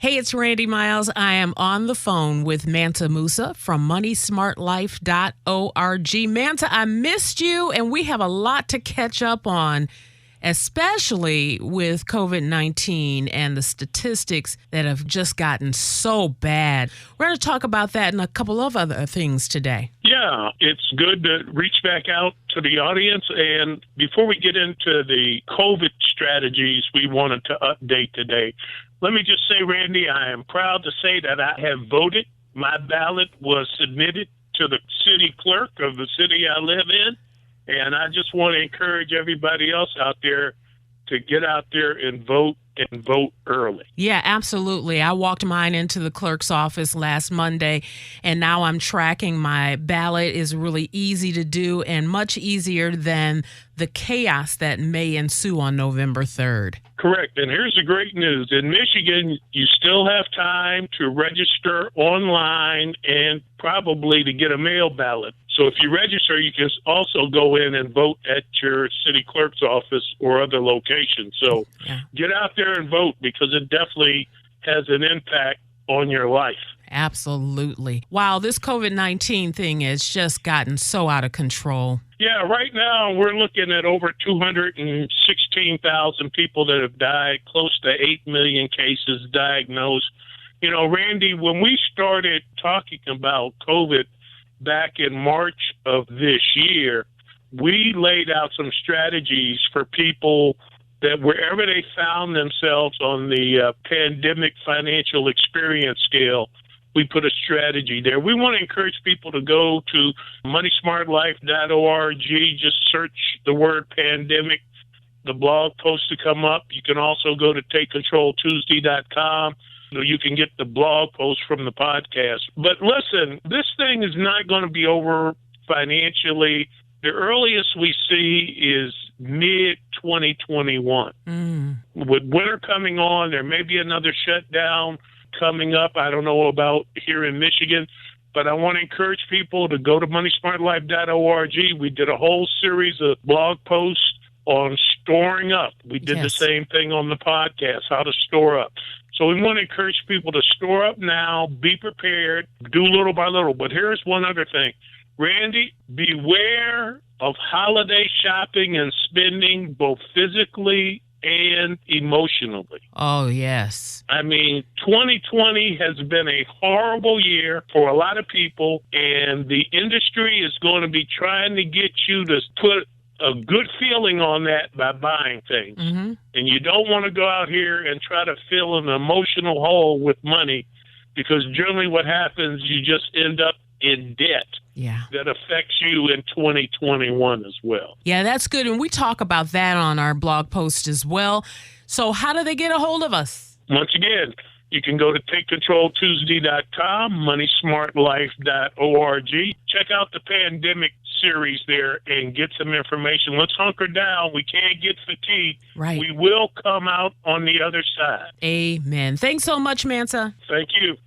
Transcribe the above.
Hey, it's Randy Miles. I am on the phone with Mansa Musa from moneysmartlife.org. Mansa, I missed you, and we have a lot to catch up on, especially with COVID-19 and the statistics that have just gotten so bad. We're going to talk about that and a couple of other things today. Yeah, it's good to reach back out to the audience. And before we get into the COVID strategies we wanted to update today, let me just say, Randy, I am proud to say that I have voted. My ballot was submitted to the city clerk of the city I live in. And I just want to encourage everybody else out there to get out there and vote early. Yeah, absolutely. I walked mine into the clerk's office last Monday, and now I'm tracking my ballot. Is really easy to do and much easier than the chaos that may ensue on November 3rd. Correct. And here's the great news. In Michigan, you still have time to register online and probably to get a mail ballot. So if you register, you can also go in and vote at your city clerk's office or other locations. So get out there and vote, because it definitely has an impact on your life. Absolutely. Wow, this COVID-19 thing has just gotten so out of control. Yeah, right now we're looking at over 216,000 people that have died, close to 8 million cases diagnosed. You know, Randy, when we started talking about COVID back in March of this year, we laid out some strategies for people that wherever they found themselves on the pandemic financial experience scale, we put a strategy there. We want to encourage people to go to moneysmartlife.org, just search the word pandemic, the blog post to come up. You can also go to takecontroltuesday.com. You can get the blog post from the podcast. But listen, this thing is not going to be over financially. The earliest we see is mid-2021. With winter coming on, there may be another shutdown coming up. I don't know about here in Michigan, but I want to encourage people to go to moneysmartlife.org. We did a whole series of blog posts on storing up. We did the same thing on the podcast, how to store up. So we want to encourage people to store up now, be prepared, do little by little. But here's one other thing. Randy, beware of holiday shopping and spending, both physically and emotionally. Oh, yes. I mean, 2020 has been a horrible year for a lot of people, and the industry is going to be trying to get you to put a good feeling on that by buying things. And you don't want to go out here and try to fill an emotional hole with money, because generally what happens, you just end up in debt. That affects you in 2021 as well. Yeah, that's good. And we talk about that on our blog post as well. So how do they get a hold of us? Once again, you can go to takecontroltuesday.com, moneysmartlife.org. Check out the pandemic series there and get some information. Let's hunker down. We can't get fatigued. Right. We will come out on the other side. Amen. Thanks so much, Mansa. Thank you.